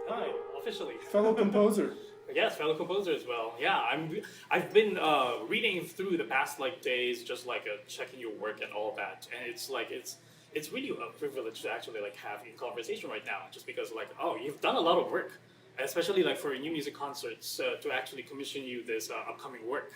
Hi, officially. Fellow composer. Yes, fellow composer as well. Yeah, I've been reading through the past days, just checking your work and all that, and it's really a privilege to actually have a conversation right now, just because oh, you've done a lot of work, especially for new music concerts to actually commission you this upcoming work,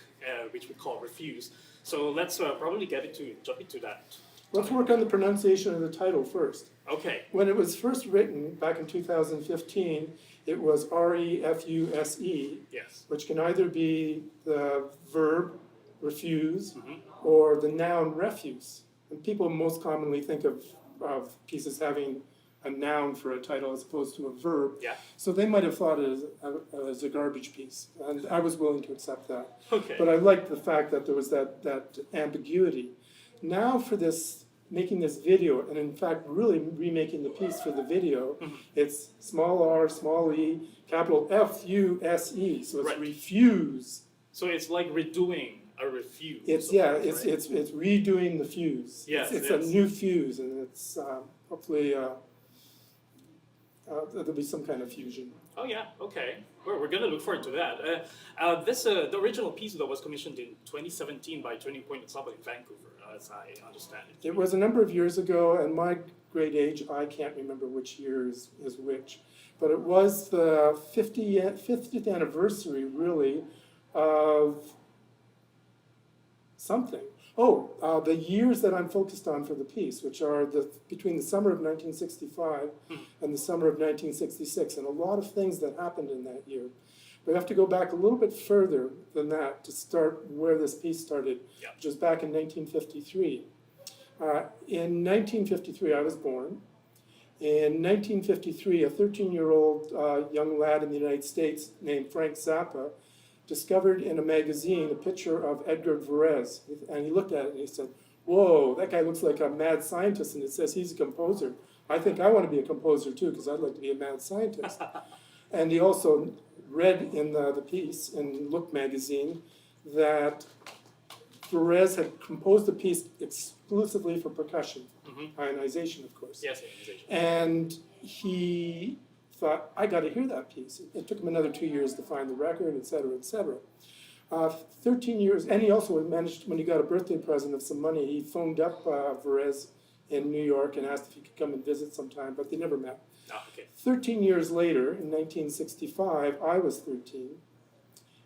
which we call reFUSE. So let's probably jump into that. Let's work on the pronunciation of the title first. Okay. When it was first written back in 2015, it was reFUSE, Yes. which can either be the verb refuse Mm-hmm. or the noun refuse. And people most commonly think of pieces having a noun for a title as opposed to a verb. Yeah. So they might have thought it as a garbage piece, and I was willing to accept that. Okay. But I liked the fact that there was that ambiguity. Now for this, making this video, and in fact really remaking the piece for the video, it's small r, small e, capital F-U-S-E, so it's Right. reFUSE. So it's like redoing a reFUSE. It's redoing the fuse. Yes, it's yes. a new fuse, and it's hopefully there'll be some kind of fusion. Oh yeah, okay. We're gonna look forward to that. The original piece that was commissioned in 2017 by Turning Point Ensemble in Vancouver, as I understand it. It was a number of years ago, and my great age, I can't remember which year is which, but it was the 50th anniversary, really, of something. The years that I'm focused on for the piece, which are between the summer of 1965 and the summer of 1966, and a lot of things that happened in that year. We have to go back a little bit further than that to start where this piece started, Yeah. which was back in 1953. In 1953, I was born. In 1953, a 13-year-old young lad in the United States named Frank Zappa discovered in a magazine a picture of Edgar Varese, and he looked at it and he said, "Whoa, that guy looks like a mad scientist, and it says he's a composer. I think I want to be a composer too, because I'd like to be a mad scientist." And he also read in the piece in Look magazine that Varese had composed a piece exclusively for percussion, ionization, of course. Yes, ionization. And he thought, I got to hear that piece. It took him another 2 years to find the record, et cetera, et cetera. 13 years, and he also managed, when he got a birthday present of some money, he phoned up Varese in New York and asked if he could come and visit sometime, but they never met. Ah, okay. 13 years later, in 1965, I was 13,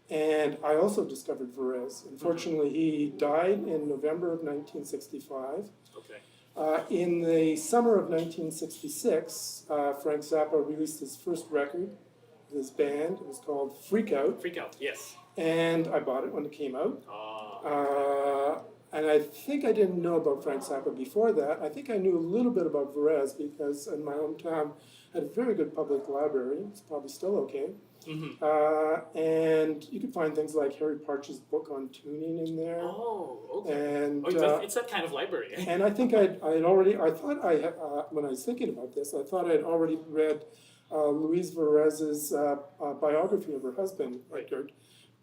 and I also discovered Varese. Unfortunately, he died in November of 1965. Okay. In the summer of 1966, Frank Zappa released his first record with his band. It was called Freak Out. Freak Out, yes. And I bought it when it came out. Okay. And I think I didn't know about Frank Zappa before that. I think I knew a little bit about Varese because in my hometown I had a very good public library. It's probably still okay. And you could find things like Harry Partch's book on tuning in there. Oh, okay. And it's that kind of library. and I think when I was thinking about this, I thought I'd already read Louise Varese's biography of her husband, Edgar.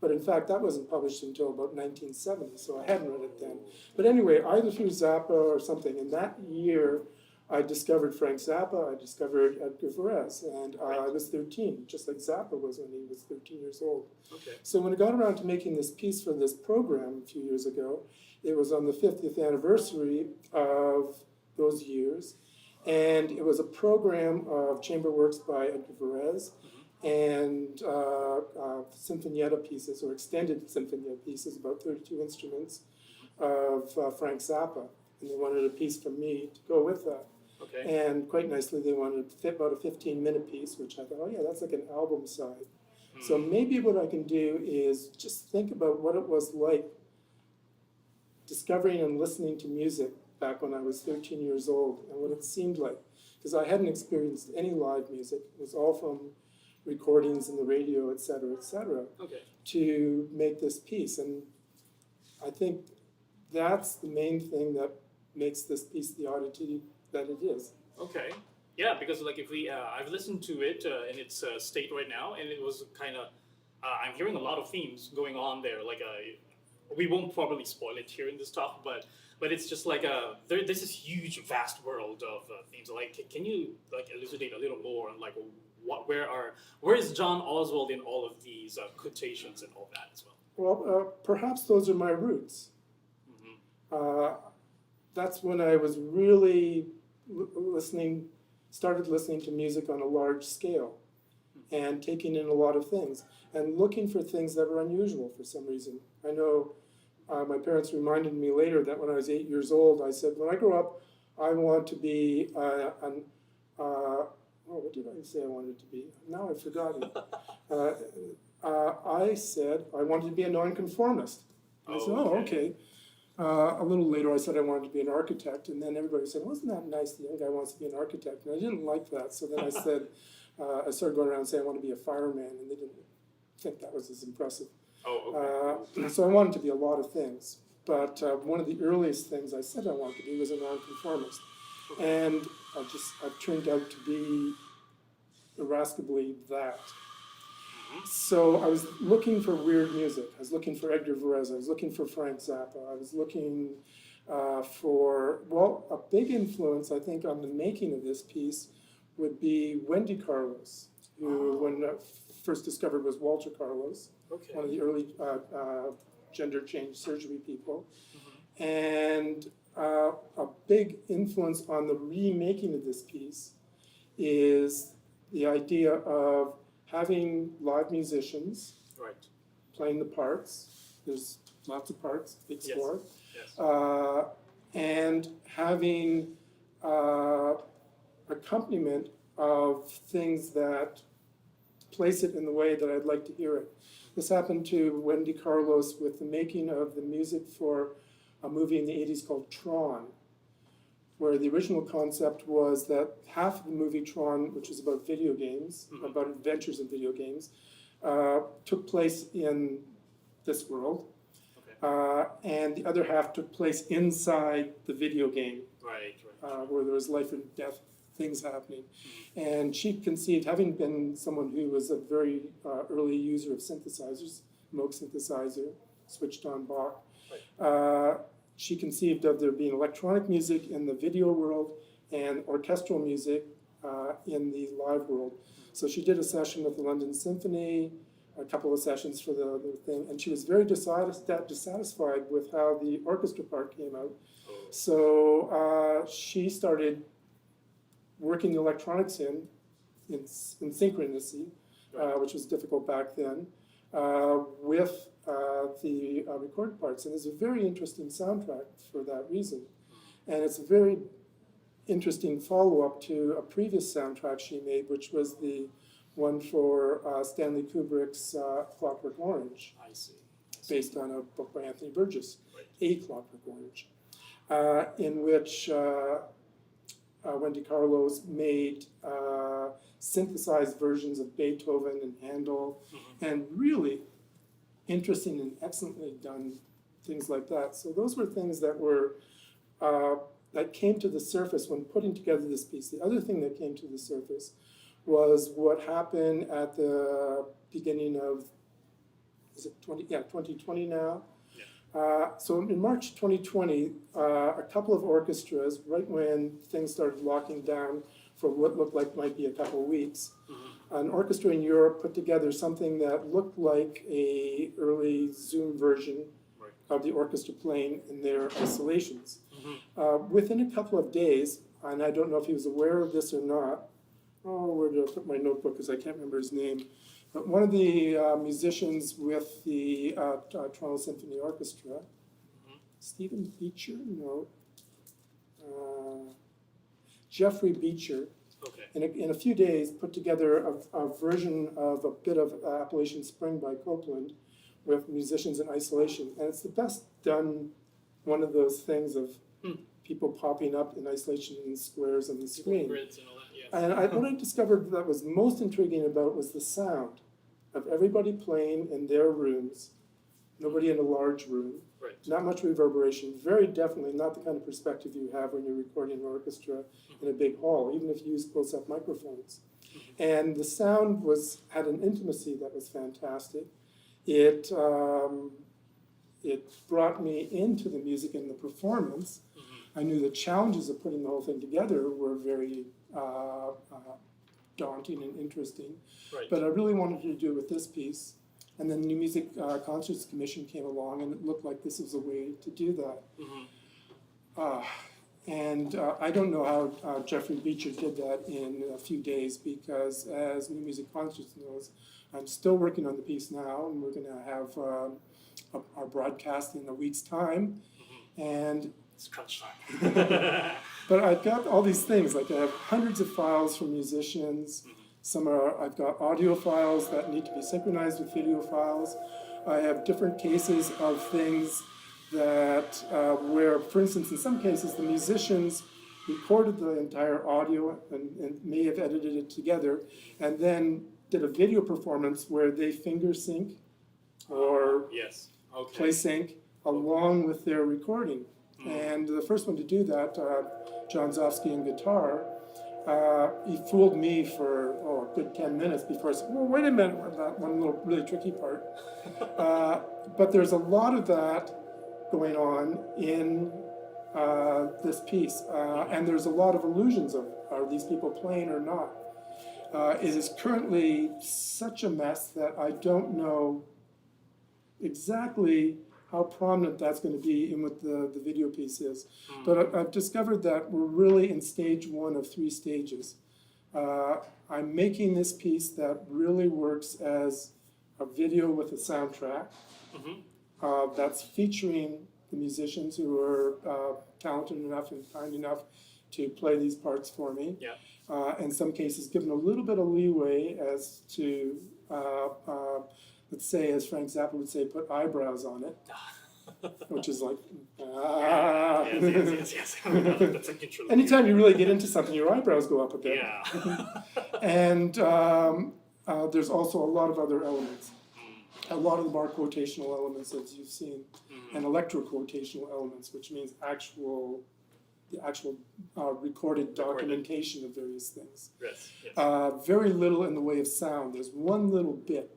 But in fact, that wasn't published until about 1970, so I hadn't read it then. But anyway, either through Zappa or something, in that year, I discovered Frank Zappa, I discovered Edgar Varese, and I was 13, just like Zappa was when he was 13 years old. Okay. So when I got around to making this piece for this program a few years ago, it was on the 50th anniversary of those years, and it was a program of chamber works by Edgar Varese, and sinfonietta pieces, or extended sinfonietta pieces, about 32 instruments of Frank Zappa. And they wanted a piece from me to go with that. Okay. And quite nicely, they wanted about a 15-minute piece, which I thought, oh yeah, that's like an album side. So maybe what I can do is just think about what it was like discovering and listening to music back when I was 13 years old, and what it seemed like. Because I hadn't experienced any live music. It was all from recordings in the radio, et cetera, Okay. to make this piece. And I think that's the main thing that makes this piece the oddity that it is. Okay. Yeah, because if we, I've listened to it in its state right now, and it was kind of, I'm hearing a lot of themes going on there. We won't probably spoil it here in this talk, but but it's just like there's this huge, vast world of themes. Like, can you like elucidate a little more on like where is John Oswald in all of these quotations and all that as well? Well, perhaps those are my roots. That's when I was really started listening to music on a large scale and taking in a lot of things and looking for things that were unusual for some reason. I know my parents reminded me later that when I was 8 years old, I said, when I grow up, I want to be what did I say I wanted to be? Now I've forgotten. I said I wanted to be a nonconformist. I said, oh, okay. A little later, I said I wanted to be an architect, and then everybody said, wasn't that nice, the young guy wants to be an architect? And I didn't like that, so then I said, I started going around saying I want to be a fireman, and they didn't think that was as impressive. Oh, okay. So I wanted to be a lot of things, but one of the earliest things I said I wanted to be was a nonconformist. And I've turned out to be irascibly that. So I was looking for weird music. I was looking for Edgar Varese. I was looking for Frank Zappa. I was looking for, well, a big influence, I think, on the making of this piece would be Wendy Carlos, who, when first discovered, was Walter Carlos, one of the early gender change surgery people. And a big influence on the remaking of this piece is the idea of having live musicians playing the parts. There's lots of parts, big score. Yes. And having accompaniment of things that place it in the way that I'd like to hear it. This happened to Wendy Carlos with the making of the music for a movie in the 80s called Tron, where the original concept was that half of the movie Tron, which is about video games, about adventures in video games, took place in this world, and the other half took place inside the video game, where there was life and death things happening. And she conceived, having been someone who was a very early user of synthesizers, Moog synthesizer, switched on Bach, she conceived of there being electronic music in the video world and orchestral music in the live world. So she did a session with the London Symphony, a couple of sessions for the thing, and she was very dissatisfied with how the orchestra part came out. So she started working the electronics in synchronicity, which was difficult back then, with the recorded parts. And it's a very interesting soundtrack for that reason. And it's a very interesting follow-up to a previous soundtrack she made, which was the one for Stanley Kubrick's Clockwork Orange. I see. Based on a book by Anthony Burgess, A Clockwork Orange, in which Wendy Carlos made synthesized versions of Beethoven and Handel, and really interesting and excellently done things like that. So those were things that were that came to the surface when putting together this piece. The other thing that came to the surface was what happened at the beginning of, is it 2020 now? So in March 2020, a couple of orchestras, right when things started locking down for what looked like might be a couple of weeks, an orchestra in Europe put together something that looked like a early Zoom version of the orchestra playing in their isolations. Within a couple of days, and I don't know if he was aware of this or not, where did I put my notebook because I can't remember his name, but one of the musicians with the Toronto Symphony Orchestra, Stephen Beecher, Jeffrey Beecher, in a few days put together a version of a bit of Appalachian Spring by Copeland with musicians in isolation. And it's the best done one of those things of people popping up in isolation in squares on the screen. Grids and all that, yes. And what I discovered that was most intriguing about was the sound of everybody playing in their rooms, nobody in a large room, not much reverberation, very definitely not the kind of perspective you have when you're recording an orchestra in a big hall, even if you use close-up microphones. And the sound had an intimacy that was fantastic. It it brought me into the music and the performance. I knew the challenges of putting the whole thing together were very daunting and interesting. Right. But I really wanted to do it with this piece. And then the New Music Concerts Commission came along, and it looked like this was a way to do that. I don't know how Jeffrey Beecher did that in a few days, because as New Music Concerts knows, I'm still working on the piece now, and we're going to have our broadcast in a week's time. And it's crunch time. but I've got all these things, like I have hundreds of files from musicians. I've got audio files that need to be synchronized with video files. I have different cases of things that where, for instance, in some cases, the musicians recorded the entire audio and may have edited it together, and then did a video performance where they finger sync or Yes. Okay. play sync along with their recording. And the first one to do that, John Oswald on guitar, he fooled me for a good 10 minutes before I said, well, wait a minute, that one little really tricky part. But there's a lot of that going on in this piece. And there's a lot of illusions of, are these people playing or not? It is currently such a mess that I don't know exactly how prominent that's going to be in what the video piece is. But I've discovered that we're really in stage 1 of 3 stages. I'm making this piece that really works as a video with a soundtrack that's featuring the musicians who are talented enough and kind enough to play these parts for me. Yeah. In some cases, given a little bit of leeway as to let's say, as Frank Zappa would say, put eyebrows on it, which is like, Yes. That's a anytime you really get into something, your eyebrows go up a bit. Yeah. And there's also a lot of other elements. A lot of them are quotational elements, as you've seen, and electro-quotational elements, which means the actual recorded documentation of various things. Yes. Very little in the way of sound. There's one little bit,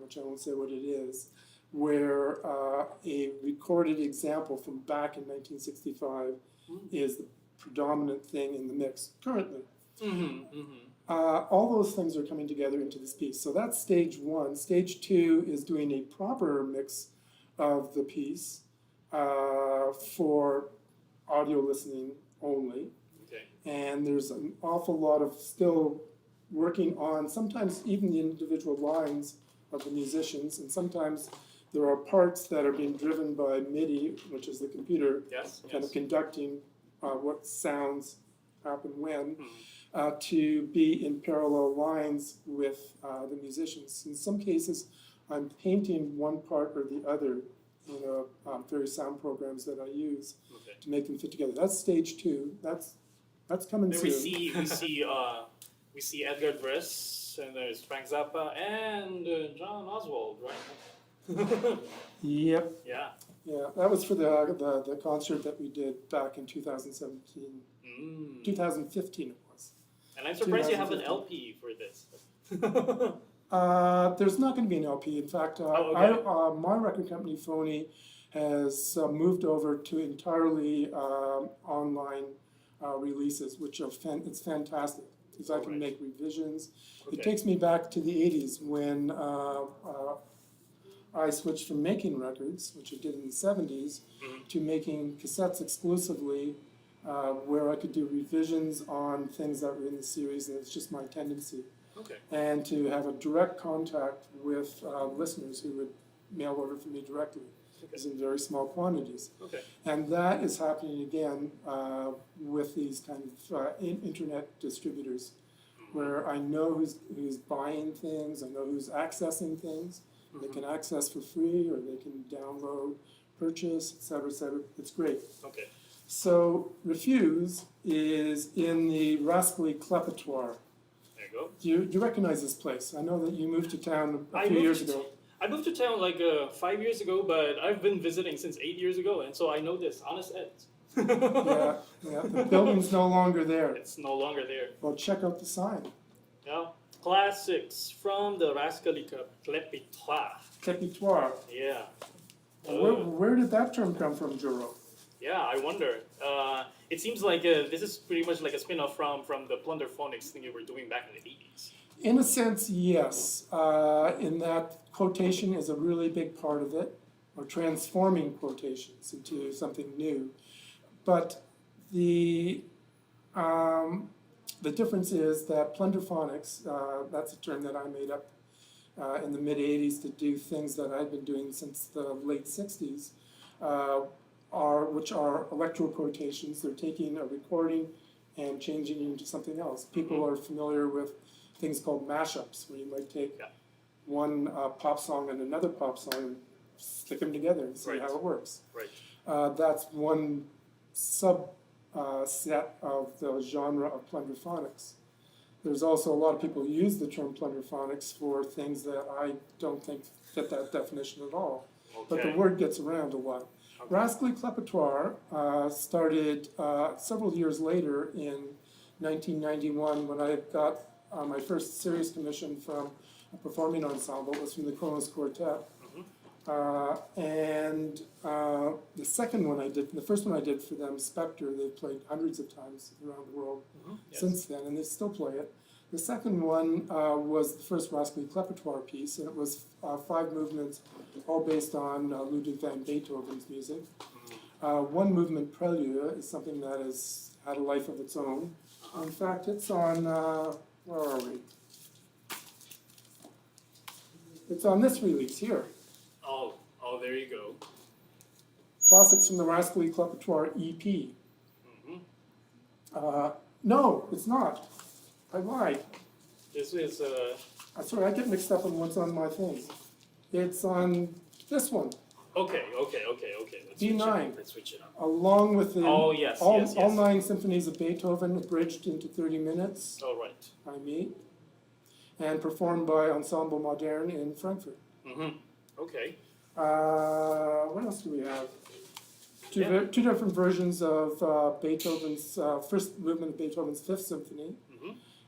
which I won't say what it is, where a recorded example from back in 1965 is the predominant thing in the mix currently. All those things are coming together into this piece. So that's stage 1. Stage 2 is doing a proper mix of the piece for audio listening only. Okay. And there's an awful lot of still working on sometimes even the individual lines of the musicians, and sometimes there are parts that are being driven by MIDI, which is the computer kind of conducting what sounds happen when, to be in parallel lines with the musicians. In some cases, I'm painting one part or the other in various sound programs that I use to make them fit together. That's stage 2. That's coming Then soon. we see Edgar Briss, and there's Frank Zappa, and John Oswald, right? Yep. Yeah. Yeah, that was for the concert that we did back in 2017. 2015 it was. And I'm surprised you have an LP for this. There's not going to be an LP. In fact, my record company, Phony, has moved over to entirely online releases, which are it's fantastic because I can make revisions. It takes me back to the 80s when I switched from making records, which I did in the 70s, to making cassettes exclusively, where I could do revisions on things that were in the series, and it's just my tendency. And to have a direct contact with listeners who would mail order for me directly, in very small quantities. And that is happening again with these kind of internet distributors, where I know who's buying things, I know who's accessing things. They can access for free, or they can download, purchase, et cetera, et cetera. It's great. So reFUSE is in the Rascally Clepatoire. There you go. Do you recognize this place? I know that you moved to town a few years ago. I moved to town like 5 years ago, but I've been visiting since 8 years ago, and so I know this, Honest Ed's. Yeah, the building's no longer there. It's no longer there. Well, check out the sign. Yeah. Classics from the Rascally Clepatoire. Clepatoire. Yeah. Where did that term come from, Juro? Yeah, I wonder. It seems like this is pretty much like a spin-off from the plunderphonics thing you were doing back in the 80s. In a sense, yes. In that quotation is a really big part of it, or transforming quotations into something new. But the difference is that plunderphonics, that's a term that I made up in the mid-'80s to do things that I've been doing since the late '60s, which are electro quotations. They're taking a recording and changing it into something else. People are familiar with things called mashups, where you might take one pop song and another pop song and stick them together and see how it works. Right. That's one sub set of the genre of plunderphonics. There's also a lot of people who use the term plunderphonics for things that I don't think fit that definition at all. Okay. But the word gets around a lot. Okay. Rascally Clepatoire started several years later in 1991 when I got my first serious commission from a performing ensemble. It was from the Kronos Quartet. And the second one I did, the first one I did for them, Spectre, they've played hundreds of times around the world since then, and they still play it. The second one was the first Rascally Clepatoire piece, and it was 5 movements, all based on Ludwig van Beethoven's music. One movement prelude is something that has had a life of its own. In fact, it's on, where are we? It's on this release here. Oh, there you go. Classics from the Rascally Clepatoire EP. No, it's not. I lied. This is Sorry, I get mixed up on what's on my thing. It's on this one, okay. D9. Let's switch it up. along with the Oh, yes, all, yes, all yes. 9 symphonies of Beethoven, abridged into 30 minutes Oh, right. by me, and performed by Ensemble Moderne in Frankfurt. Okay. What else do we have? Two different versions of Beethoven's first movement of Beethoven's Fifth Symphony,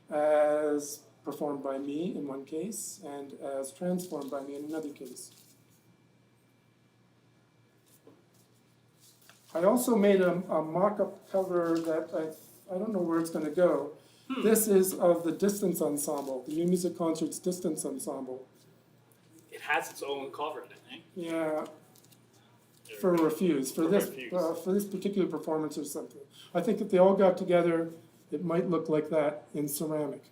as performed by me in one case, and as transformed by me in another case. I also made a mock-up cover that I don't know where it's going to go. This is of the Distanced Ensemble, the New Music Concert's Distanced Ensemble. It has its own cover, I think. Yeah, for reFUSE, for this reFUSE. for this particular performance or something. I think if they all got together, it might look like that in ceramic.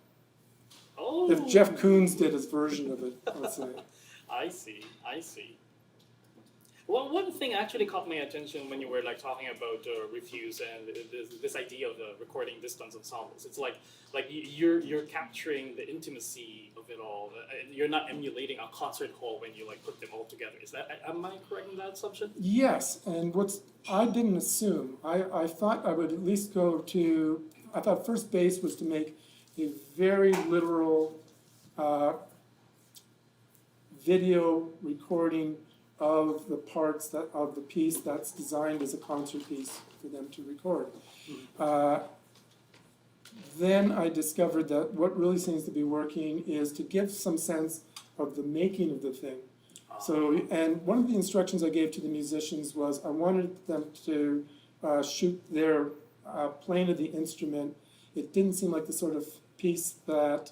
Oh. If Jeff Koons did his version of it, let's say. I see. Well, one thing actually caught my attention when you were like talking about reFUSE and this idea of recording distance ensembles. It's like you're capturing the intimacy of it all. You're not emulating a concert hall when you like put them all together. Am I correct in that assumption? Yes, and I didn't assume. I thought I would at least go to. I thought first base was to make a very literal video recording of the parts of the piece that's designed as a concert piece for them to record. Then I discovered that what really seems to be working is to give some sense of the making of the thing. So, and one of the instructions I gave to the musicians was I wanted them to shoot their playing of the instrument. It didn't seem like the sort of piece that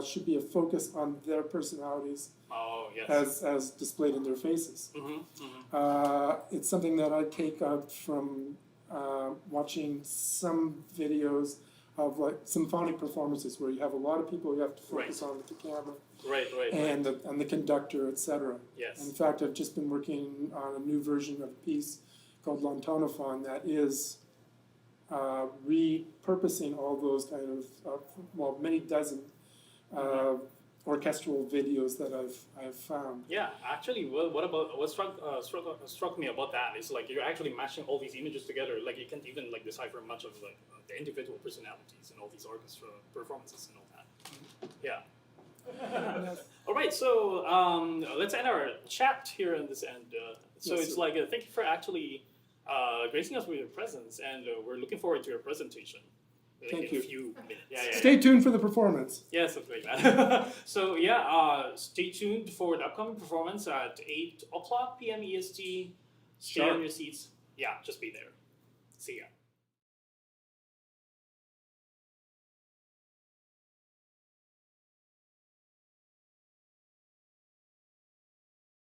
should be a focus on their personalities. Oh, yes. As displayed in their faces. It's something that I take out from watching some videos of like symphonic performances where you have a lot of people you have to focus on with the camera. Right. And the conductor, etc. Yes. In fact, I've just been working on a new version of a piece called L'Antonophon that is repurposing all those kind of, many dozen orchestral videos that I've found. Yeah, actually, what struck me about that is like you're actually mashing all these images together. Like you can't even like decipher much of like the individual personalities and all these orchestra performances and all that. Yeah. All right, so let's end our chat here on this end. So Yes, it's sir. like thank you for actually gracing us with your presence, and we're looking forward to your presentation. like, Thank in you. a few minutes. Yeah. Stay tuned for the performance. Yeah, something like that. So yeah, stay tuned for the upcoming performance at 8 o'clock p.m. EST. Stay Sharp. on your seats. Yeah, just be there. See ya.